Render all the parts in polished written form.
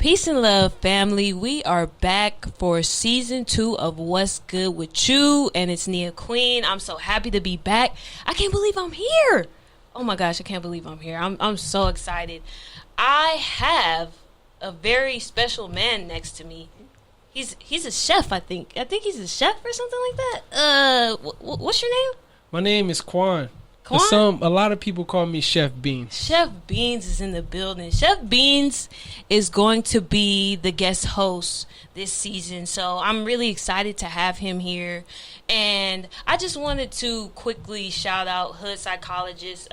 Peace and love, family. We are back for season 2 of What's Good With You, and it's Nia Queen. I'm so happy to be back. I can't believe I'm here. Oh my gosh, I can't believe I'm here. I'm so excited. I have a very special man next to me. He's a chef, I think. I think he's a chef or something like that. What's your name? My name is Quan. Quan? A lot of people call me Chef Beans. Chef Beans is in the building. Chef Beans is going to be the guest host this season. So I'm really excited to have him here. And I just wanted to quickly shout out Hood Psychologist.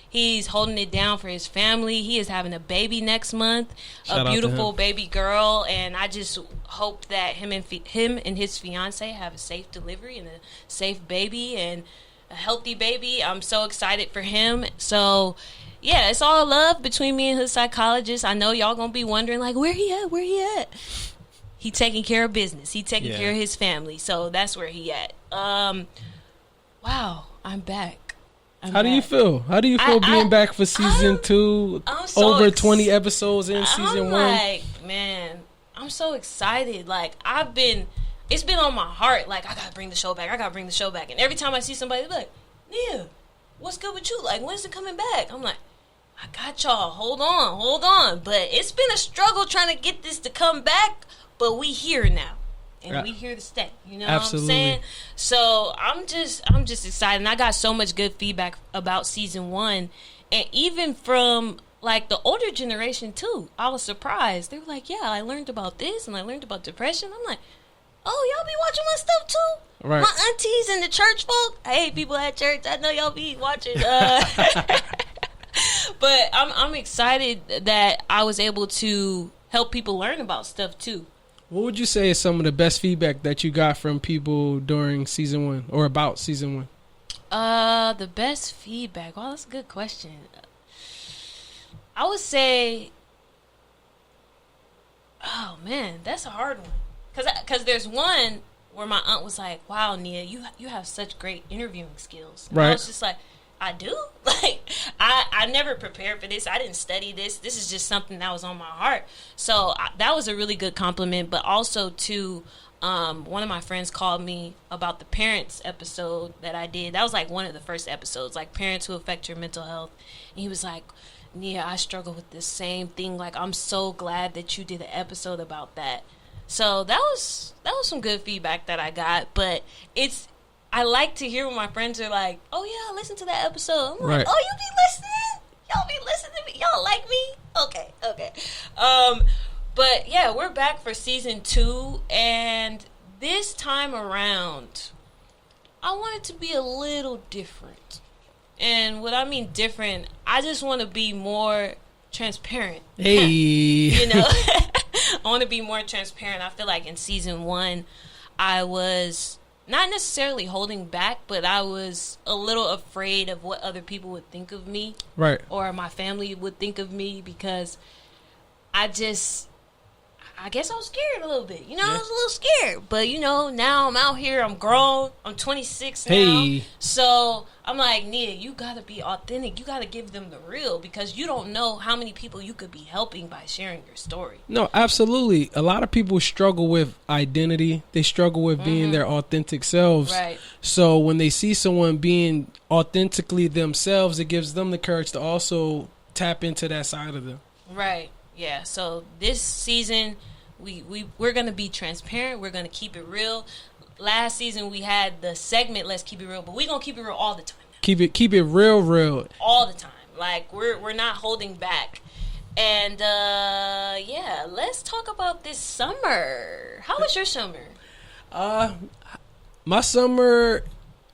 He's holding it down for his family. He is having a baby next month, Shout a beautiful baby girl. And I just hope that him and his fiance have a safe delivery and a safe baby and a healthy baby. I'm so excited for him. So yeah, it's all love between me and his psychologist. I know y'all gonna be wondering like, where he at? He taking care of business. He taking care of his family. So that's where he at. Wow, I'm back. How do you feel? How do you feel being back for season 2? I'm so over 20 episodes in season 1. Like, man, I'm so excited. Like, it's been on my heart. Like, I gotta bring the show back. And every time I see somebody, they're like, Nia, what's good with you? Like, when's it coming back? I'm like, I got y'all. Hold on. But it's been a struggle trying to get this to come back. But we here now. And we here to stay. You know Absolutely. what I'm saying? So I'm just excited. And I got so much good feedback about season 1. And even from like the older generation too. I was surprised. They were like, yeah, I learned about this and I learned about depression. I'm like, oh, y'all be watching my stuff too? Right. My aunties and the church folk. Hey, people at church, I know y'all be watching. But I'm excited that I was able to help people learn about stuff too. What would you say is some of the best feedback that you got from people during season 1 or about season 1? The best feedback. Well, that's a good question. I would say, oh man, that's a hard one. Cause there's one where my aunt was like, "Wow, Nia, you have such great interviewing skills." And right. I was just like, I do? Like, I never prepared for this. I didn't study this. This is just something that was on my heart. So that was a really good compliment. But also, too, one of my friends called me about the parents episode that I did. That was, like, one of the first episodes, like, parents who affect your mental health. And he was like, Nia, I struggle with the same thing. Like, I'm so glad that you did an episode about that. So that was some good feedback that I got. But I like to hear when my friends are like, oh, yeah, listen to that episode. I'm like, oh, you be listening? Y'all be listening to me? Y'all like me? Okay. But, yeah, we're back for season 2. And this time around, I want it to be a little different. And what I mean different, I just want to be more transparent. Hey. You know? I want to be more transparent. I feel like in season 1, I was not necessarily holding back, but I was a little afraid of what other people would think of me. Right. Or my family would think of me because I guess I was scared a little bit. You know, I was a little scared. But, you know, now I'm out here. I'm grown. I'm 26 now. So I'm like, Nia, you got to be authentic. You got to give them the real because you don't know how many people you could be helping by sharing your story. No, absolutely. A lot of people struggle with identity. They struggle with being their authentic selves. Right. So when they see someone being authentically themselves, it gives them the courage to also tap into that side of them. Right. Yeah. So this season, we're going to be transparent. We're going to keep it real. Last season we had the segment Let's Keep It Real, but we're going to keep it real all the time. Keep it real. All the time. Like we're not holding back. And yeah, let's talk about this summer. How was your summer? My summer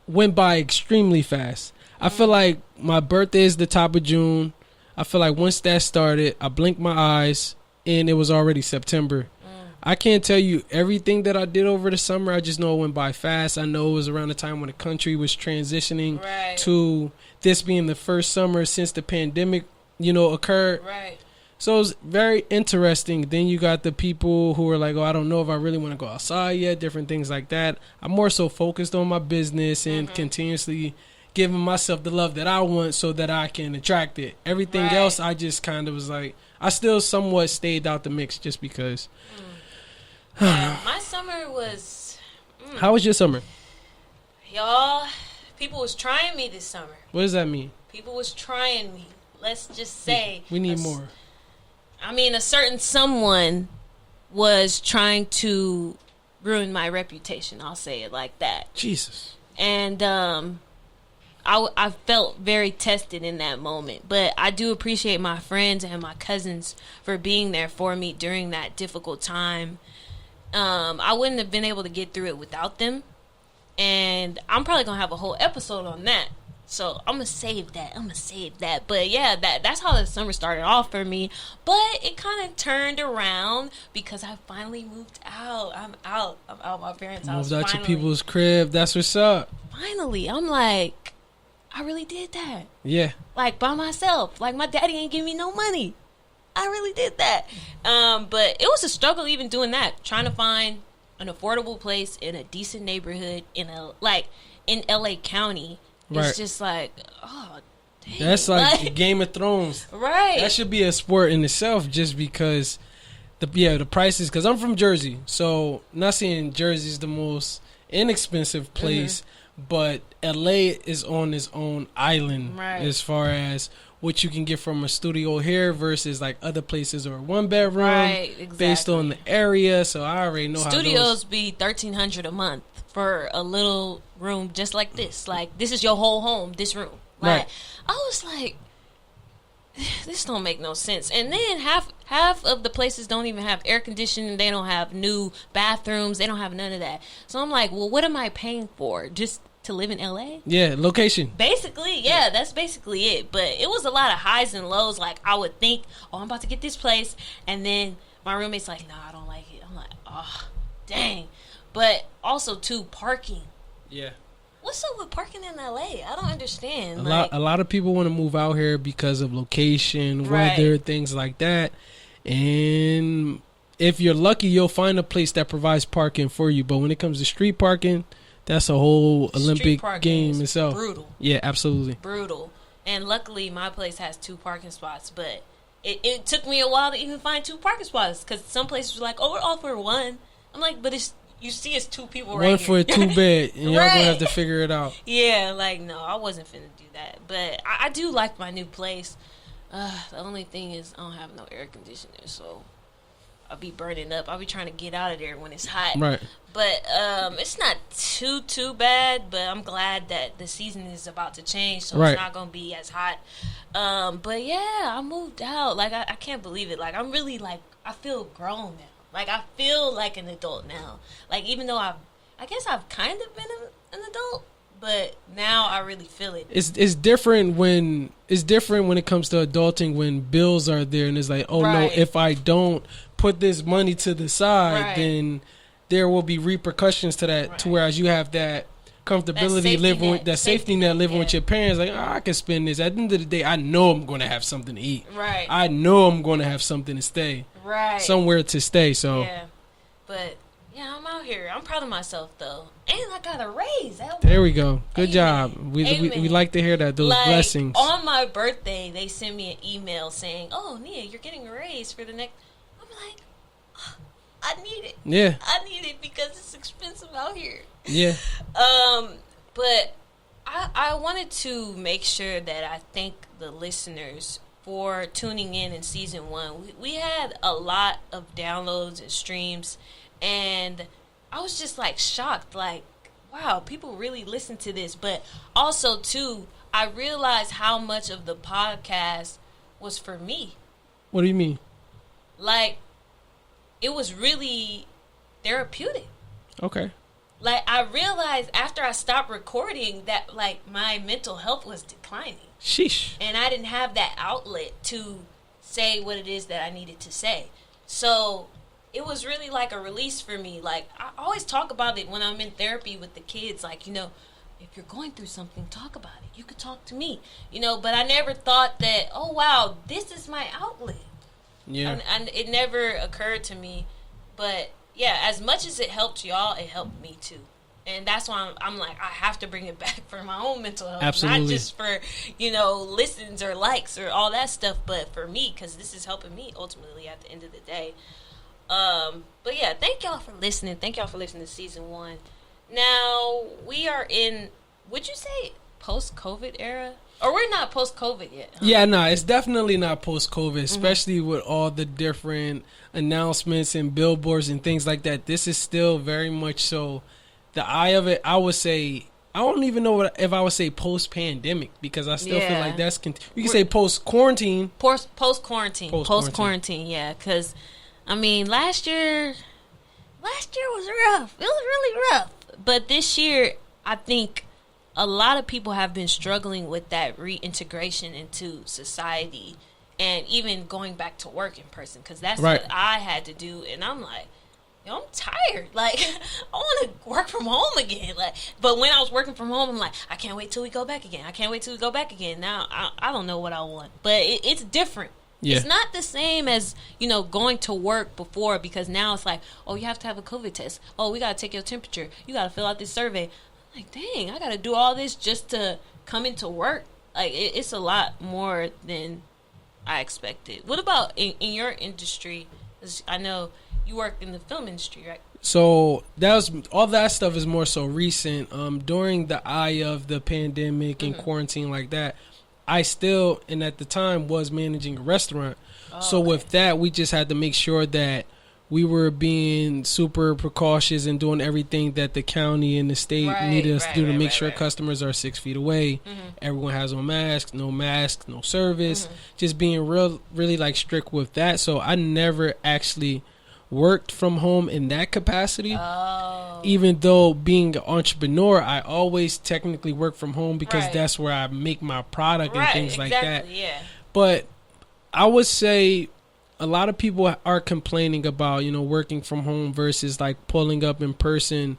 went by extremely fast. I feel like my birthday is the top of June. I feel like once that started, I blinked my eyes and it was already September. I can't tell you everything that I did over the summer. I just know it went by fast. I know it was around the time when the country was transitioning to this being the first summer since the pandemic, occurred. Right. So it was very interesting. Then you got the people who are like, oh, I don't know if I really want to go outside yet, different things like that. I'm more so focused on my business and continuously giving myself the love that I want so that I can attract it. Everything else, I just kind of was like, I still somewhat stayed out the mix just because. Yeah, my summer was... How was your summer? Y'all, people was trying me this summer. What does that mean? People was trying me. Let's just say... We need more. I mean, a certain someone was trying to ruin my reputation. I'll say it like that. Jesus. And I felt very tested in that moment. But I do appreciate my friends and my cousins for being there for me during that difficult time. I wouldn't have been able to get through it without them. And I'm probably going to have a whole episode on that. So I'm going to save that. But yeah, that's how the summer started off for me. But it kind of turned around because I finally moved out. I'm out my parents' house. Moved out your people's crib. That's what's up. Finally. I'm like, I really did that. Yeah. Like by myself. Like my daddy ain't give me no money. I really did that. But it was a struggle even doing that. Trying to find an affordable place in a decent neighborhood in LA County. Right. It's just like, oh, dang. That's like Game of Thrones. Right. That should be a sport in itself just because the prices. Because I'm from Jersey. So not saying Jersey's the most inexpensive place, but LA is on its own island as far as what you can get from a studio here versus like other places or one bedroom based on the area. So I already know studios be $1,300 a month for a little room just like this. Like this is your whole home, this room. Like I was like, this don't make no sense. And then half of the places don't even have air conditioning. They don't have new bathrooms. They don't have none of that. So I'm like, well, what am I paying for? Just to live in LA? Yeah, location. Basically, yeah, that's basically it. But it was a lot of highs and lows. Like I would think, oh, I'm about to get this place, and then my roommate's like, nah, I don't like it. I'm like, oh, dang. But also too, parking. Yeah. What's up with parking in LA? I don't understand. A lot of people want to move out here because of location, weather, things like that. And if you're lucky, you'll find a place that provides parking for you. But when it comes to street parking, that's a whole Olympic game itself. Brutal. Yeah, absolutely. Brutal. And luckily, my place has 2 parking spots. But it took me a while to even find 2 parking spots because some places were like, oh, we're all for 1. I'm like, but it's 2 people right here. 1 for a 2 bed, and y'all gonna have to figure it out. Yeah, like no, I wasn't finna do that. But I do like my new place. The only thing is I don't have no air conditioner, so I'll be burning up. I'll be trying to get out of there when it's hot. Right. But it's not too bad. But I'm glad that the season is about to change, so it's not gonna be as hot. But yeah, I moved out. Like I can't believe it. Like I'm really like I feel grown now. Like, I feel like an adult now. Like, even though I guess I've kind of been an adult, but now I really feel it. It's different when it comes to adulting when bills are there and it's like, oh no, if I don't put this money to the side, then there will be repercussions to that. To whereas you have that comfortability living with that safety net living with your parents, like, oh, I can spend this. At the end of the day, I know I'm going to have something to eat. Right. I know I'm going to have something to stay. Right. Somewhere to stay. So. Yeah. But yeah, I'm out here. I'm proud of myself though, and I got a raise. There we go. Good job. We like to hear that. Those blessings. On my birthday, they sent me an email saying, "Oh, Nia, you're getting a raise for the next." I'm like, oh, I need it. Yeah. I need it because it's expensive out here. Yeah. But I wanted to make sure that I thank the listeners for tuning in season 1. We had a lot of downloads and streams, and I was just like shocked, like, wow, people really listen to this. But also too, I realized how much of the podcast was for me. What do you mean? Like, it was really therapeutic. Okay. Like, I realized after I stopped recording that, like, my mental health was declining. Sheesh. And I didn't have that outlet to say what it is that I needed to say. So it was really like a release for me. Like, I always talk about it when I'm in therapy with the kids. Like, you know, if you're going through something, talk about it. You could talk to me, you know. But I never thought that, oh, wow, this is my outlet. Yeah. And it never occurred to me. But yeah, as much as it helped y'all, it helped me too. And that's why I'm like, I have to bring it back for my own mental health. Absolutely. Not just for, listens or likes or all that stuff, but for me, because this is helping me ultimately at the end of the day. But yeah, thank y'all for listening. Thank y'all for listening to season 1. Now, we are in, would you say, post-COVID era? Or we're not post-COVID yet? Huh? Yeah, no, it's definitely not post-COVID, especially with all the different announcements and billboards and things like that. This is still very much so the eye of it. I would say, I don't even know if I would say post-pandemic, because I still feel like that's, you can say post-quarantine. Post-quarantine. Post-quarantine, yeah, because, I mean, last year was rough. It was really rough. But this year, I think a lot of people have been struggling with that reintegration into society and even going back to work in person, because that's what I had to do. And I'm like, I'm tired. Like, I want to work from home again. Like, but when I was working from home, I'm like, I can't wait till we go back again. Now, I don't know what I want. But it's different. Yeah. It's not the same as, going to work before, because now it's like, oh, you have to have a COVID test. Oh, we got to take your temperature. You got to fill out this survey. I'm like, dang, I got to do all this just to come into work. Like, it's a lot more than I expected. What about in your industry? 'Cause I know you work in the film industry, right? So all that stuff is more so recent. During the eye of the pandemic and quarantine like that, I still, and at the time, was managing a restaurant. So with that, we just had to make sure that we were being super precautious and doing everything that the county and the state needed us to do to make sure customers are 6 feet away. Everyone has on masks, no service. Just being really like strict with that. So I never actually worked from home in that capacity. Even though being an entrepreneur, I always technically work from home because that's where I make my product and things like that. Yeah. But I would say a lot of people are complaining about, working from home versus like pulling up in person.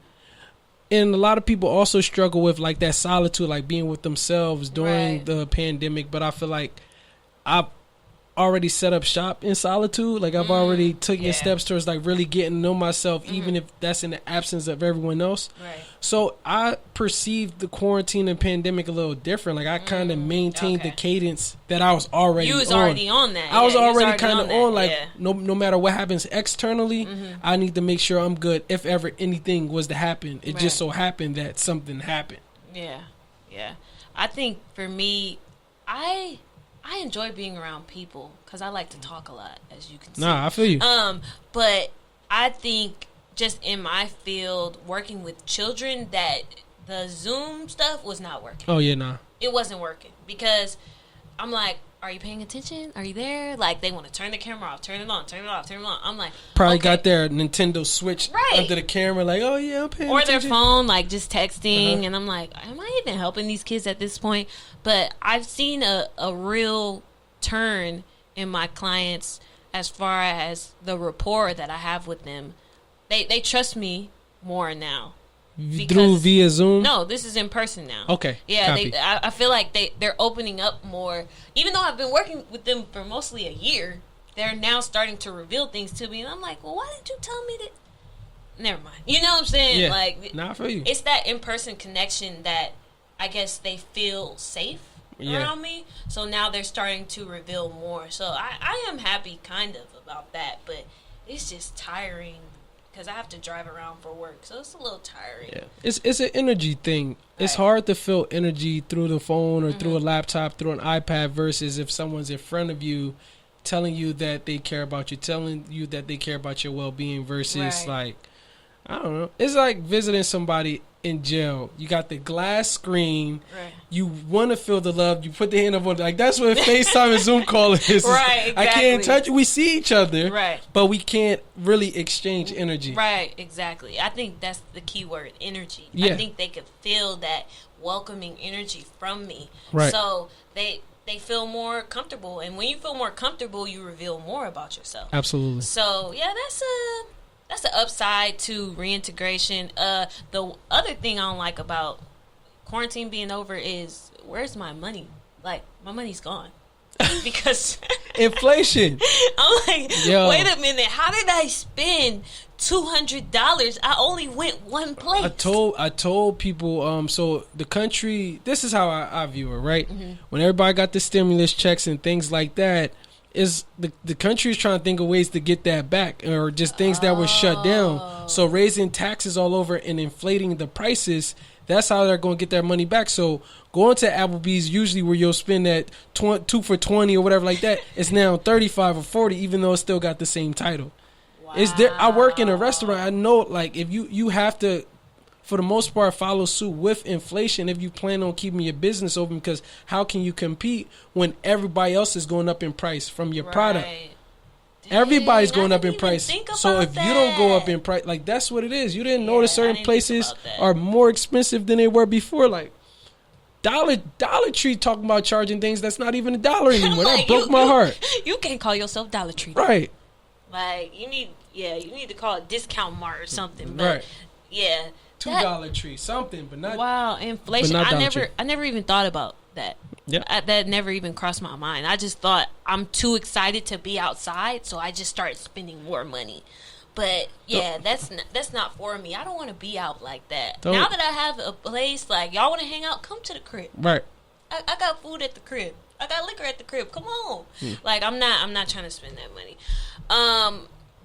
And a lot of people also struggle with like that solitude, like being with themselves during the pandemic. But I feel like I've already set up shop in solitude. Like I've already taken steps towards like really getting to know myself, even if that's in the absence of everyone else. So I perceived the quarantine and pandemic a little different. Like I kind of maintained the cadence that I was already on. You was already on that. I was already kind of on like no matter what happens externally, I need to make sure I'm good if ever anything was to happen. It just so happened that something happened. Yeah. I think for me, I enjoy being around people because I like to talk a lot, as you can see. Nah, I feel you. But I think just in my field, working with children, that the Zoom stuff was not working. Oh, yeah, nah. It wasn't working because I'm like, are you paying attention? Are you there? Like, they want to turn the camera off, turn it on, turn it off, turn it on. I'm like, probably got their Nintendo Switch under the camera, like, oh, yeah, I'm paying attention. Or their phone, like, just texting. And I'm like, am I even helping these kids at this point? But I've seen a real turn in my clients as far as the rapport that I have with them. They trust me more now. Via Zoom? No, this is in person now. Okay. Yeah, I feel like they're opening up more. Even though I've been working with them for mostly a year, they're now starting to reveal things to me. And I'm like, well, why didn't you tell me that? Never mind. You know what I'm saying? Yeah. Like, nah, I feel you. It's that in-person connection that I guess they feel safe around me. So now they're starting to reveal more. So I am happy kind of about that. But it's just tiring. Because I have to drive around for work, so it's a little tiring. Yeah. It's an energy thing. It's hard to feel energy through the phone or through a laptop, through an iPad, versus if someone's in front of you telling you that they care about you, telling you that they care about your well-being, versus like, I don't know. It's like visiting somebody in jail. You got the glass screen. Right. You want to feel the love. You put the hand up on, like, that's what FaceTime and Zoom call is. Right, exactly. I can't touch you. We see each other. Right. But we can't really exchange energy. Right, exactly. I think that's the key word, energy. Yeah. I think they could feel that welcoming energy from me. Right. So they feel more comfortable. And when you feel more comfortable, you reveal more about yourself. Absolutely. So, yeah, that's the upside to reintegration. The other thing I don't like about quarantine being over is, where's my money? Like, my money's gone. because inflation. I'm like, Yo. wait a minute, how did I spend $200? I only went one place. I told people, so the country, this is how I view it, right? When everybody got the stimulus checks and things like that, is the country is trying to think of ways to get that back, or just things that were shut down. So raising taxes all over and inflating the prices, that's how they're going to get their money back. So going to Applebee's, usually where you'll spend that 2 for $20 or whatever like that, it's now 35 or 40, even though it still got the same title. Wow. Is there? I work in a restaurant. I know, like, if you have to, for the most part, follow suit with inflation if you plan on keeping your business open, because how can you compete when everybody else is going up in price from your product? Dang, everybody's going up in price. So if you don't go up in price, like, that's what it is. You didn't notice certain places are more expensive than they were before. Like Dollar Tree talking about charging things that's not even $1 anymore. Like, that broke my heart. You can't call yourself Dollar Tree, right? Like, you need to call it Discount Mart or something. But right. Yeah. $2 Tree, something, but not. Wow, inflation. I never even thought about that. Yeah. That never even crossed my mind. I just thought I'm too excited to be outside, so I just started spending more money. But yeah, that's not for me. I don't want to be out like that. Now that I have a place, like, y'all want to hang out, come to the crib. Right. I got food at the crib. I got liquor at the crib. Come on. Like, I'm not trying to spend that money.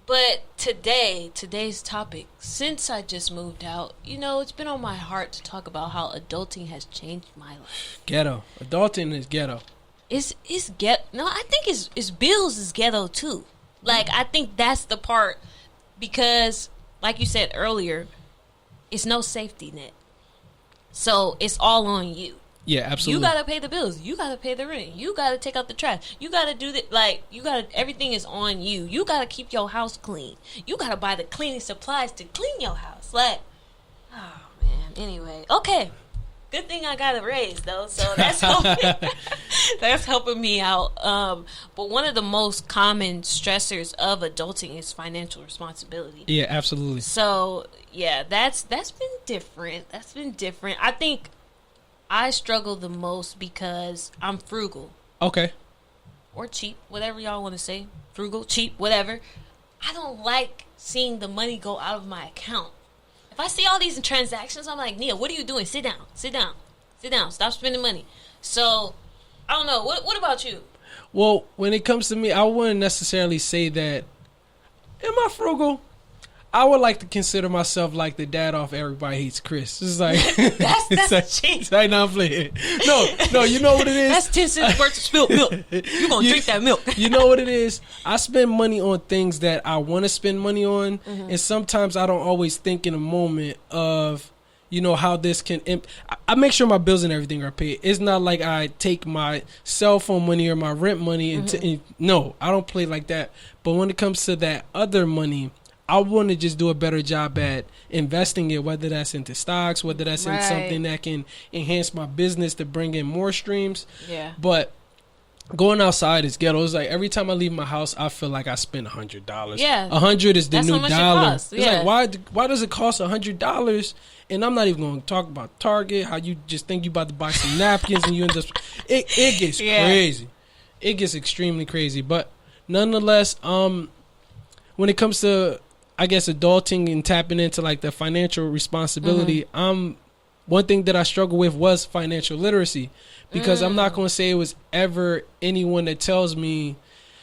But today's topic, since I just moved out, it's been on my heart to talk about how adulting has changed my life. Ghetto. Adulting is ghetto. It's ghetto. No, I think it's bills is ghetto too. Like, I think that's the part, because, like you said earlier, it's no safety net. So it's all on you. Yeah, absolutely. You gotta pay the bills. You gotta pay the rent. You gotta take out the trash. You gotta do that. Like, everything is on you. You gotta keep your house clean. You gotta buy the cleaning supplies to clean your house. Like, oh man. Anyway, okay. Good thing I got a raise though, so that's helping me out. But one of the most common stressors of adulting is financial responsibility. Yeah, absolutely. So yeah, that's been different. I think I struggle the most because I'm frugal. Okay. Or cheap, whatever y'all want to say. Frugal, cheap, whatever. I don't like seeing the money go out of my account. If I see all these transactions, I'm like, Nia, what are you doing? Sit down. Stop spending money. So, I don't know. What about you? Well, when it comes to me, I wouldn't necessarily say that. Am I frugal? I would like to consider myself like the dad off Everybody Hates Chris. It's like that's cheap. It's like, no, I'm playing. No, you know what it is? That's 10 cents worth of spilled milk. You're going to drink that milk. You know what it is? I spend money on things that I want to spend money on, and sometimes I don't always think in a moment of, how this can I make sure my bills and everything are paid. It's not like I take my cell phone money or my rent money and no, I don't play like that. But when it comes to that other money, I want to just do a better job at investing it, whether that's into stocks, whether that's in something that can enhance my business to bring in more streams. Yeah. But going outside is ghetto. It's like every time I leave my house, I feel like I spend $100. Yeah. $100 is the new dollar. It's like, why does it cost $100? And I'm not even going to talk about Target, how you just think you about to buy some napkins and you end up... It gets crazy. It gets extremely crazy. But nonetheless, when it comes to, I guess, adulting and tapping into like the financial responsibility, one thing that I struggle with was financial literacy, because I'm not going to say it was ever anyone that tells me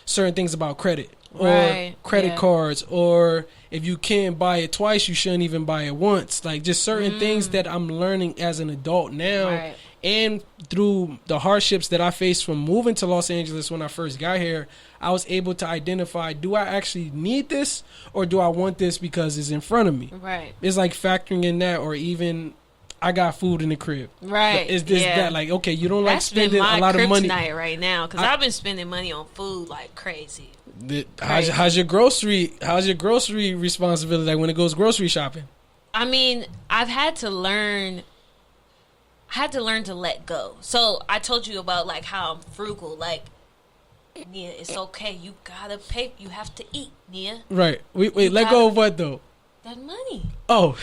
certain things about credit or credit cards, or if you can't buy it twice, you shouldn't even buy it once. Like, just certain things that I'm learning as an adult now, and through the hardships that I faced from moving to Los Angeles when I first got here, I was able to identify, do I actually need this, or do I want this because it's in front of me? Right. It's like factoring in that, or even I got food in the crib. Right. Is this that, like, okay, you don't like spending a lot of money. That's been my kryptonite right now, because I've been spending money on food like crazy. How's your grocery responsibility, like when it goes grocery shopping? I mean, I've had to learn to let go. So I told you about like how I'm frugal. Like, Nia, it's okay. You gotta pay. You have to eat, Nia. Right. Wait. Let go of what though? That money. Oh.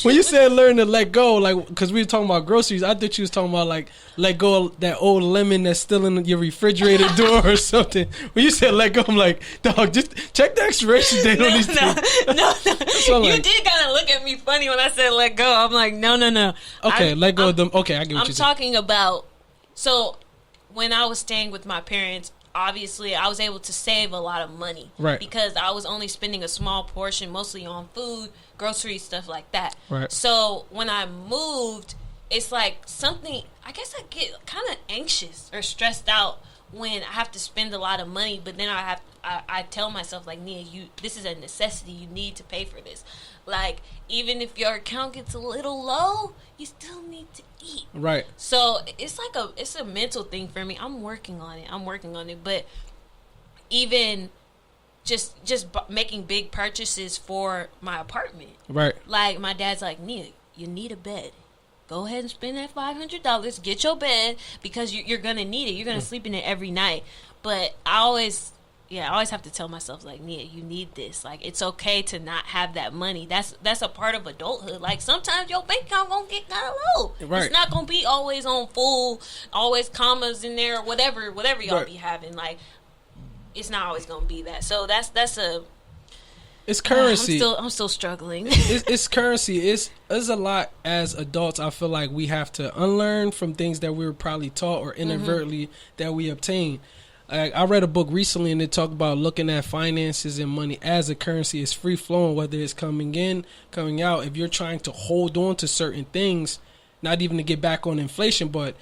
When you said learn to let go, like, because we were talking about groceries, I thought you was talking about, like, let go of that old lemon that's still in your refrigerator door or something. When you said let go, I'm like, dog, just check the expiration date on these things. No. You did kind of look at me funny when I said let go. I'm like, no. Okay, let go of them. Okay, I get what you're saying. I'm talking about, so when I was staying with my parents, obviously I was able to save a lot of money. Right. Because I was only spending a small portion, mostly on food, groceries, stuff like that. Right. So when I moved, it's like something, I guess I get kind of anxious or stressed out when I have to spend a lot of money, but then I tell myself, like, Nia, this is a necessity. You need to pay for this. Like, even if your account gets a little low, you still need to eat. Right. So it's like it's a mental thing for me. I'm working on it. But even just making big purchases for my apartment. Right. Like, my dad's like, Nia, you need a bed. Go ahead and spend that $500. Get your bed, because you're going to need it. You're going to sleep in it every night. But I always have to tell myself, like, Nia, you need this. Like, it's okay to not have that money. That's a part of adulthood. Like, sometimes your bank account going to get kind of low. Right. It's not going to be always on full, always commas in there, whatever y'all right. be having. Like, it's not always going to be that. So that's a... It's currency. I'm still struggling. It's currency. It's a lot as adults. I feel like we have to unlearn from things that we were probably taught or inadvertently that we obtained. I read a book recently, and it talked about looking at finances and money as a currency. It's free flowing, whether it's coming in, coming out. If you're trying to hold on to certain things, not even to get back on inflation, but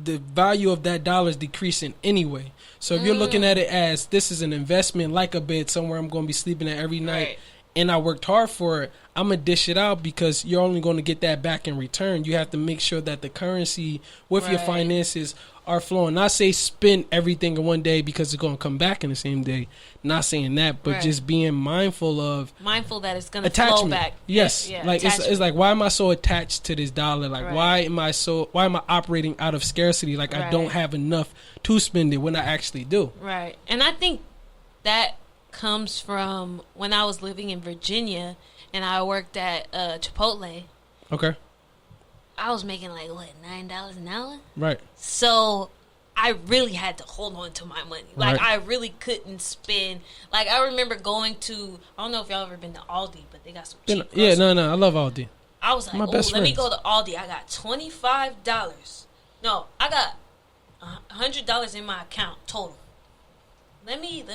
the value of that dollar is decreasing anyway. So if you're looking at it as this is an investment, like a bed somewhere I'm going to be sleeping at every night, right. and I worked hard for it, I'm going to dish it out, because you're only going to get that back in return. You have to make sure that the currency with your finances are flowing. Not say spend everything in one day because it's going to come back in the same day. Not saying that, but just being mindful that it's going to flow back. Yes. Yeah, like it's like, why am I so attached to this dollar? Like, why am I operating out of scarcity? Like, I don't have enough to spend it when I actually do. Right. And I think that comes from when I was living in Virginia and I worked at Chipotle. Okay. I was making like, what, $9 an hour? Right. So I really had to hold on to my money. Like, I really couldn't spend. Like, I remember going to, I don't know if y'all ever been to Aldi, but they got some cheap groceries. Yeah, no, I love Aldi. I was like, let me go to Aldi. I got $25. No, I got $100 in my account total. Let me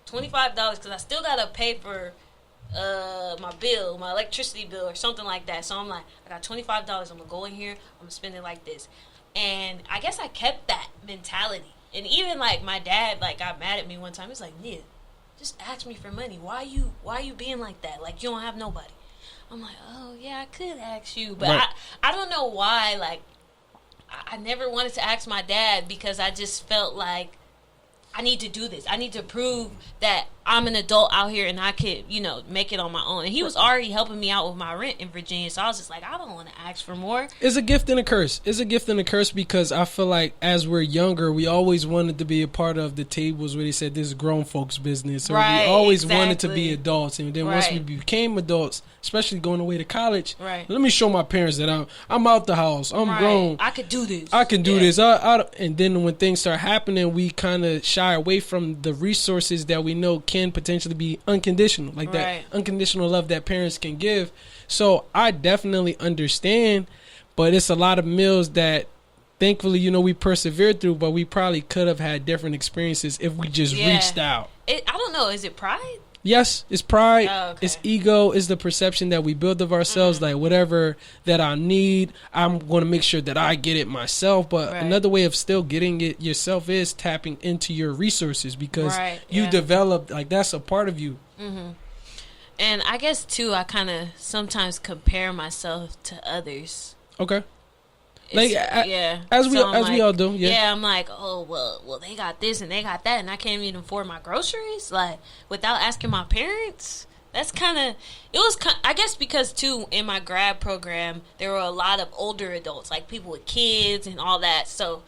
$25, because I still got to pay for my bill, my electricity bill or something like that. So I'm like, I got $25. I'm gonna go in here, I'm gonna spend it like this. And I guess I kept that mentality. And even like my dad like got mad at me one time. He's like, Nia, just ask me for money. Why you being like that? Like, you don't have nobody. I'm like, oh yeah, I could ask you, but I don't know why. Like, I never wanted to ask my dad, because I just felt like I need to do this. I need to prove that I'm an adult out here and I could, make it on my own. And he was already helping me out with my rent in Virginia. So I was just like, I don't want to ask for more. It's a gift and a curse. It's a gift and a curse, because I feel like as we're younger, we always wanted to be a part of the tables where they said this is grown folks business. Or we always wanted to be adults. And then once we became adults, especially going away to college, let me show my parents that I'm out the house. I'm grown. I could do this. I can do this. And then when things start happening, we kind of shy away from the resources that we know can potentially be unconditional, like that unconditional love that parents can give. So I definitely understand, but it's a lot of meals that thankfully, we persevered through, but we probably could have had different experiences if we just reached out. I don't know. Is it pride? Yes, it's pride, okay. It's ego, it's the perception that we build of ourselves, like whatever that I need, I'm going to make sure that I get it myself. But another way of still getting it yourself is tapping into your resources, because you developed, like, that's a part of you. And I guess, too, I kind of sometimes compare myself to others. Okay. Like, as we all do. Yeah, I'm like, oh, well, they got this and they got that, and I can't even afford my groceries, like, without asking my parents. That's kind of, I guess, because, too, in my grad program, there were a lot of older adults, like people with kids and all that. So,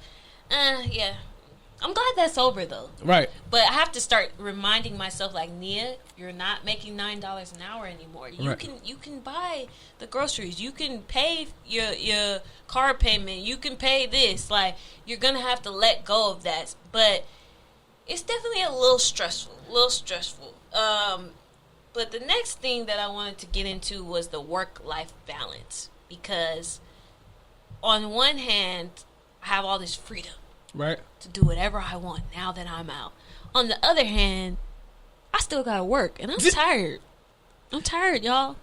I I'm glad that's over though. Right. But I have to start reminding myself, like, Nia, you're not making $9 an hour anymore. You can buy the groceries. You can pay your car payment. You can pay this. Like, you're gonna have to let go of that. But it's definitely a little stressful. But the next thing that I wanted to get into was the work-life balance, because on one hand, I have all this freedom. Right. To do whatever I want now that I'm out. On the other hand, I still gotta work, and I'm tired. I'm tired, y'all.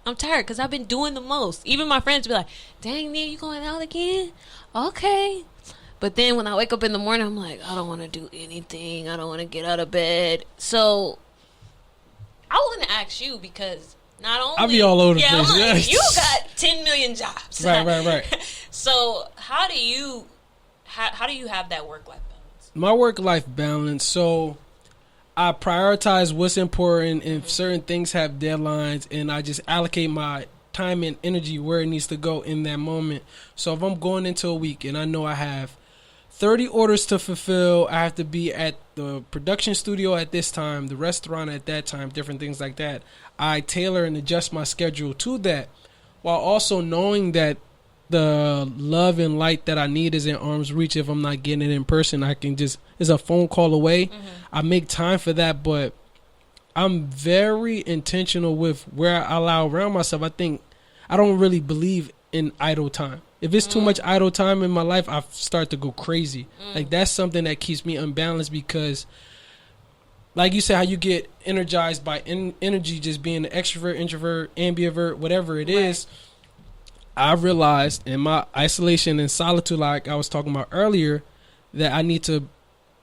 I'm tired because I've been doing the most. Even my friends be like, "Dang, Nia, you going out again? Okay." But then when I wake up in the morning, I'm like, I don't want to do anything. I don't want to get out of bed. So I want to ask you, because not only I'll be all over the place. Like, you got 10 million jobs. Right. So how do you have that work-life balance? My work-life balance, so I prioritize what's important, and certain things have deadlines, and I just allocate my time and energy where it needs to go in that moment. So if I'm going into a week and I know I have 30 orders to fulfill, I have to be at the production studio at this time, the restaurant at that time, different things like that. I tailor and adjust my schedule to that, while also knowing that the love and light that I need is in arm's reach. If I'm not getting it in person, I can just, it's a phone call away. I make time for that, but I'm very intentional with where I allow around myself. I think I don't really believe in idle time. If it's too much idle time in my life, I start to go crazy. Like, that's something that keeps me unbalanced, because like you said, how you get energized by energy, just being an extrovert, introvert, ambivert, whatever it is. I realized in my isolation and solitude, like I was talking about earlier, that I need to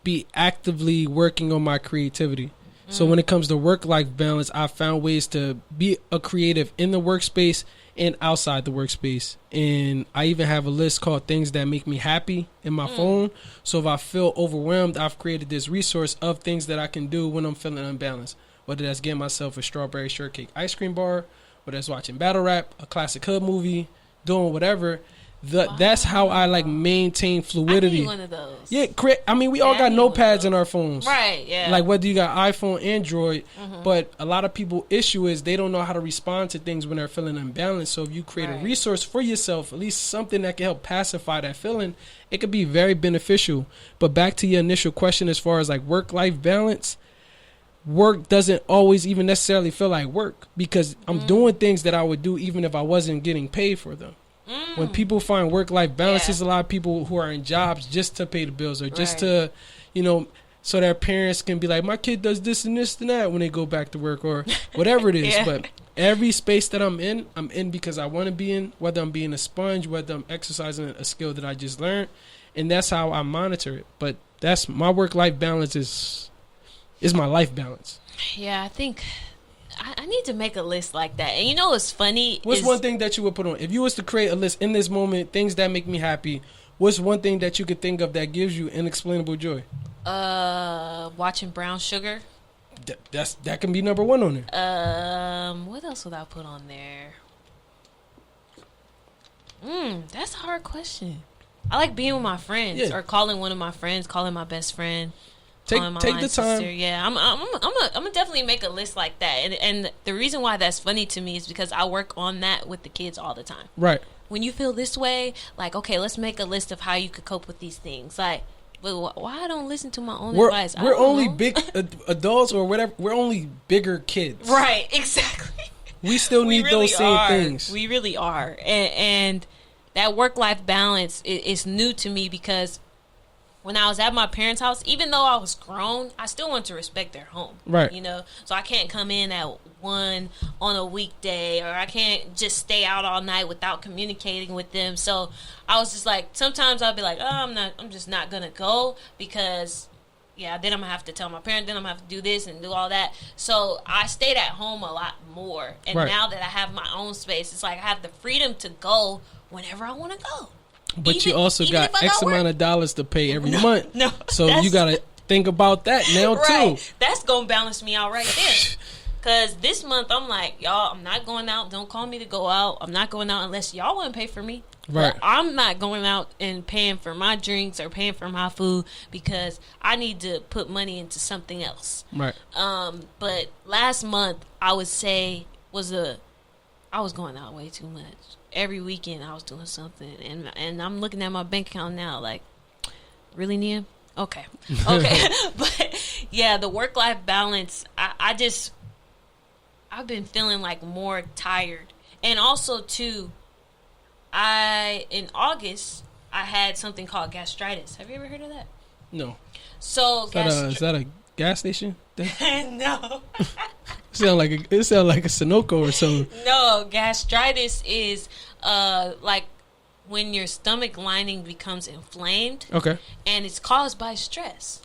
be actively working on my creativity. So when it comes to work-life balance, I found ways to be a creative in the workspace and outside the workspace. And I even have a list called things that make me happy in my phone. So if I feel overwhelmed, I've created this resource of things that I can do when I'm feeling unbalanced. Whether that's getting myself a strawberry shortcake ice cream bar, whether that's watching battle rap, a classic hood movie, doing whatever. That's how I like maintain fluidity. I need one of those. Yeah, I mean, we all got notepads in our phones. Right, yeah. Like, whether you got iPhone, Android, but a lot of people issue is they don't know how to respond to things when they're feeling unbalanced. So if you create a resource for yourself, at least something that can help pacify that feeling, it could be very beneficial. But back to your initial question, as far as like work-life balance, work doesn't always even necessarily feel like work, because I'm doing things that I would do even if I wasn't getting paid for them. When people find work-life balance, there's a lot of people who are in jobs just to pay the bills, or just to, you know, so their parents can be like, my kid does this and this and that when they go back to work, or whatever it is. But every space that I'm in because I want to be in, whether I'm being a sponge, whether I'm exercising a skill that I just learned. And that's how I monitor it. But that's my work-life balance is my life balance. Yeah, I think I need to make a list like that. And you know what's funny? What's one thing that you would put on? If you was to create a list in this moment, things that make me happy, what's one thing that you could think of that gives you inexplainable joy? Watching Brown Sugar. That can be number one on there. What else would I put on there? That's a hard question. I like being with my friends, or calling one of my friends, calling my best friend. Take the time. Sister. Yeah, I'm gonna definitely make a list like that. And the reason why that's funny to me is because I work on that with the kids all the time. Right. When you feel this way, like, okay, let's make a list of how you could cope with these things. Like, well, why I don't listen to my own advice? We're only big adults or whatever. We're only bigger kids. Right. Exactly. We still need those same things. We really are. And that work-life balance is new to me, because when I was at my parents' house, even though I was grown, I still want to respect their home. Right. You know, so I can't come in at 1 on a weekday, or I can't just stay out all night without communicating with them. So I was just like, sometimes I'll be like, I'm just not going to go, because then I'm going to have to tell my parents, then I'm going to have to do this and do all that. So I stayed at home a lot more. And now that I have my own space, it's like I have the freedom to go whenever I want to go. But you also got X amount of dollars to pay every month. No, so you got to think about that now, too. That's going to balance me out right there. Because this month, I'm like, y'all, I'm not going out. Don't call me to go out. I'm not going out unless y'all want to pay for me. Right. But I'm not going out and paying for my drinks or paying for my food because I need to put money into something else. Right. But last month, I would say I was going out way too much. Every weekend, I was doing something. And I'm looking at my bank account now like, really, Nia? Okay. But, yeah, the work-life balance, I've been feeling like more tired. And also, too, in August, I had something called gastritis. Have you ever heard of that? No. So, is that a gas station thing? No. It sound like a Sunoco or something. No, gastritis is like when your stomach lining becomes inflamed. Okay. And it's caused by stress.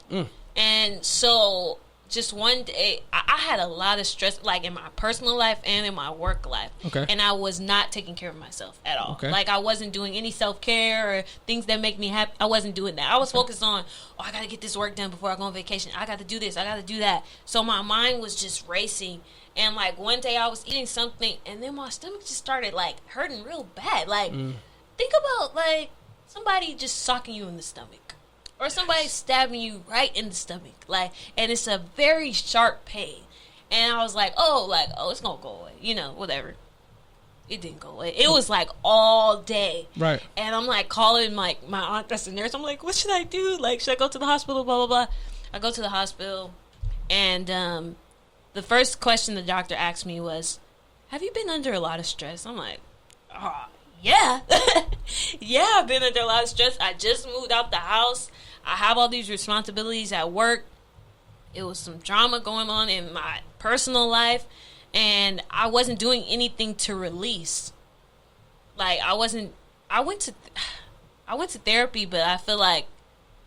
And so just one day, I had a lot of stress, like in my personal life and in my work life. Okay. And I was not taking care of myself at all. Okay. Like I wasn't doing any self-care or things that make me happy. I wasn't doing that. I was focused on, I got to get this work done before I go on vacation. I got to do this. I got to do that. So my mind was just racing. And like one day I was eating something and then my stomach just started like hurting real bad. Like think about like somebody just socking you in the stomach. Or somebody stabbing you right in the stomach. Like, and it's a very sharp pain. And I was like, oh, it's going to go away. You know, whatever. It didn't go away. It was like all day. Right. And I'm like calling like my aunt that's a nurse. I'm like, what should I do? Like, should I go to the hospital? Blah, blah, blah. I go to the hospital. And the first question the doctor asked me was, have you been under a lot of stress? I'm like, yeah. Yeah, I've been under a lot of stress. I just moved out the house. I have all these responsibilities at work. It was some drama going on in my personal life. And I wasn't doing anything to release. Like, I went to therapy, but I feel like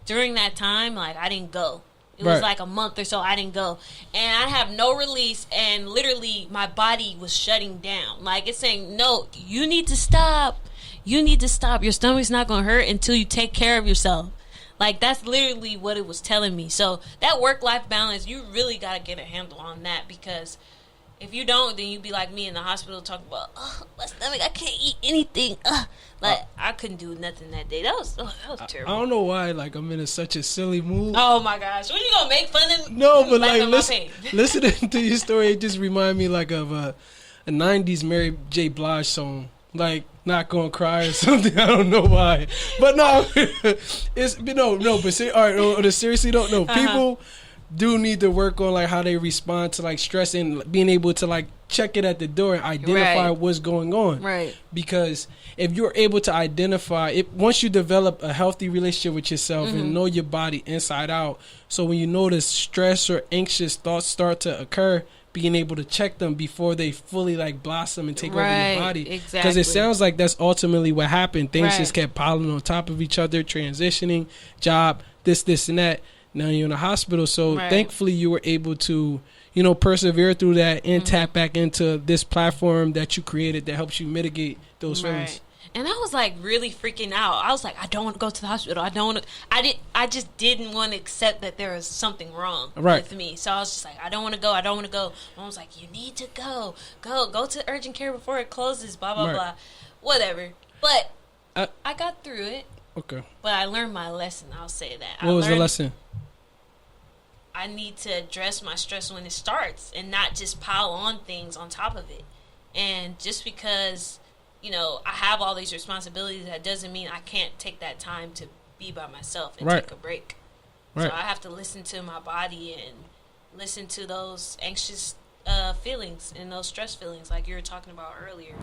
during that time, like, I didn't go. It was like a month or so I didn't go. And I have no release, and literally my body was shutting down. Like, it's saying, no, you need to stop. You need to stop. Your stomach's not going to hurt until you take care of yourself. Like, that's literally what it was telling me. So, that work-life balance, you really got to get a handle on that, because if you don't, then you be like me in the hospital talking about, my stomach, I can't eat anything. Like, I couldn't do nothing that day. That was terrible. I don't know why, like, I'm in such a silly mood. Oh, my gosh. When you going to make fun of me? No, but, like, listening to your story, it just remind me, like, of a 90s Mary J. Blige song. Like, Not Gonna Cry or something. I don't know why. But, no. Seriously, don't know. People do need to work on like how they respond to like stress and being able to like check it at the door and identify what's going on. Right. Because if you're able to identify it, once you develop a healthy relationship with yourself and know your body inside out, so when you notice stress or anxious thoughts start to occur, being able to check them before they fully like blossom and take over your body. Exactly. Because it sounds like that's ultimately what happened. Things just kept piling on top of each other, transitioning, job, this and that. Now you're in a hospital, so thankfully you were able to, persevere through that and tap back into this platform that you created that helps you mitigate those feelings. And I was like really freaking out. I was like, I don't want to go to the hospital. I just didn't want to accept that there was something wrong with me. So I was just like, I don't want to go. Mom was like, you need to go to urgent care before it closes, blah, blah, blah. Whatever. But I got through it. Okay. But I learned my lesson. I'll say that. What was the lesson? I need to address my stress when it starts and not just pile on things on top of it. And just because, I have all these responsibilities, that doesn't mean I can't take that time to be by myself and take a break. So I have to listen to my body and listen to those anxious feelings and those stress feelings like you were talking about earlier.